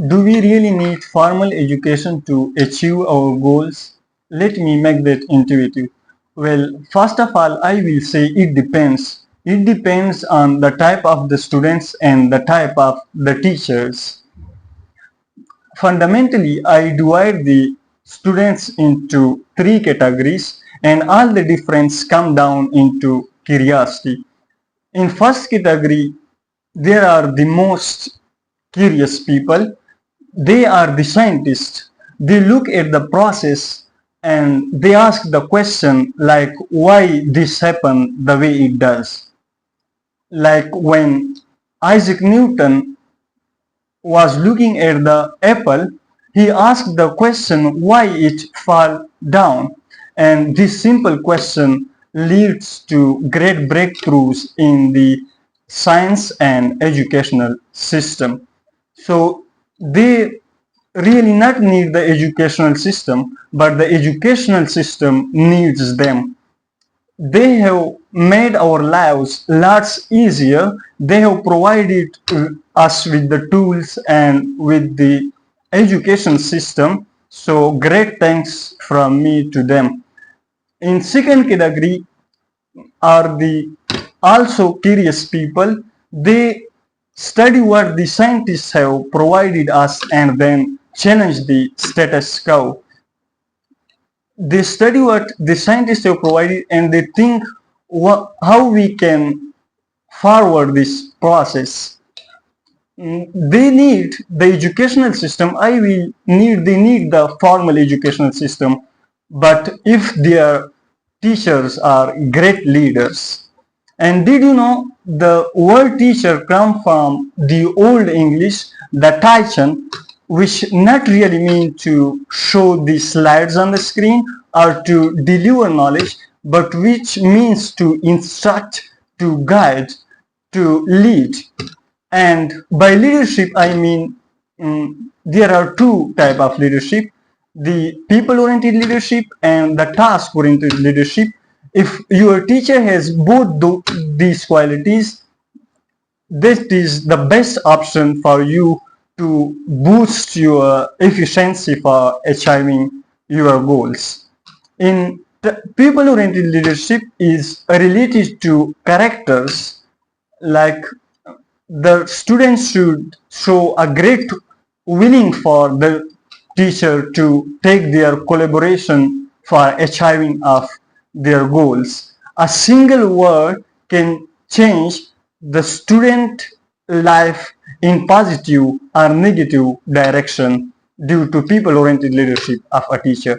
Do we really need formal education to achieve our goals? Let me make that intuitive. Well, first of all, I will say it depends. It depends on the type of the students and the type of the teachers. Fundamentally, I divide the students into three categories and all the difference come down into curiosity. In first category, there are the most curious people. They are the scientists. They look at the process and they ask the question like why this happened the way it does. Like when Isaac Newton was looking at the apple, he asked the question why it fell down. And this simple question leads to great breakthroughs in the science and educational system. So they really not need the educational system, but the educational system needs them. They have made our lives lots easier. They have provided us with the tools and with the education system. So great thanks from me to them. In second category are the also curious people. They study what the scientists have provided us and then challenge the status quo. They study what the scientists have provided and they think how we can forward this process. They need the educational system. They need the formal educational system. But if their teachers are great leaders, and did you know the word teacher come from the old English, the Taichan, which not really mean to show the slides on the screen or to deliver knowledge, but which means to instruct, to guide, to lead. And by leadership, I mean there are two type of leadership: the people-oriented leadership and the task-oriented leadership. If your teacher has both these qualities, this is the best option for you to boost your efficiency for achieving your goals. In people-oriented leadership is related to characters, like the students should show a great willing for the teacher to take their collaboration for achieving of their goals. A single word can change the student life in positive or negative direction due to people-oriented leadership of a teacher.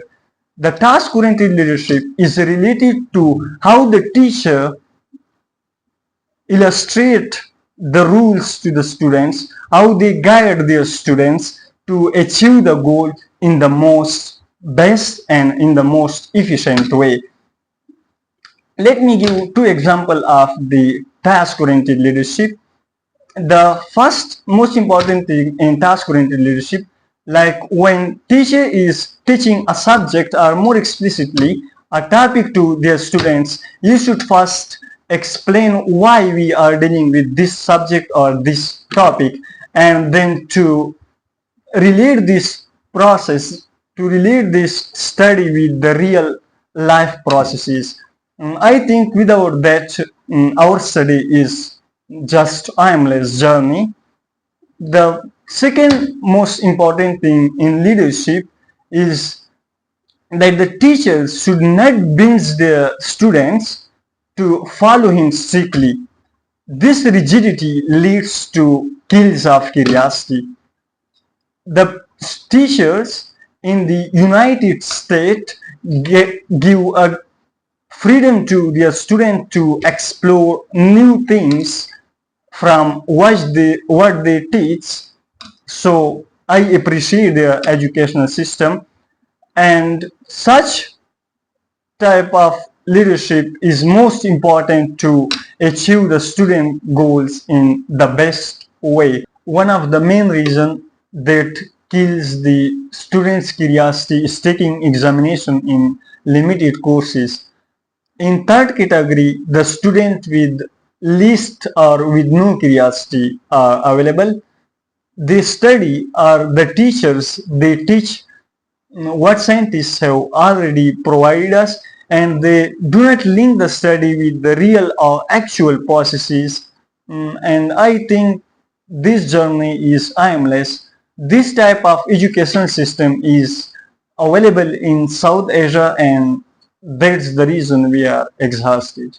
The task-oriented leadership is related to how the teacher illustrate the rules to the students, how they guide their students to achieve the goal in the most best and in the most efficient way. Let me give two examples of the task-oriented leadership. The first most important thing in task-oriented leadership, like when teacher is teaching a subject or more explicitly a topic to their students, you should first explain why we are dealing with this subject or this topic, and then to relate this process, to relate this study with the real life processes. I think without that, our study is just aimless journey. The second most important thing in leadership is that the teachers should not bind their students to follow him strictly. This rigidity leads to kills of curiosity. The teachers in the United States give a freedom to their students to explore new things from what they teach. So I appreciate their educational system, and such type of leadership is most important to achieve the student goals in the best way. One of the main reasons that kills the students' curiosity is taking examination in limited courses. In third category, the student with least or with no curiosity are available. they study or the teachers they teach what scientists have already provided us, and they do not link the study with the real or actual processes. And I think this journey is aimless. This type of education system is available in South Asia, and that's the reason we are exhausted.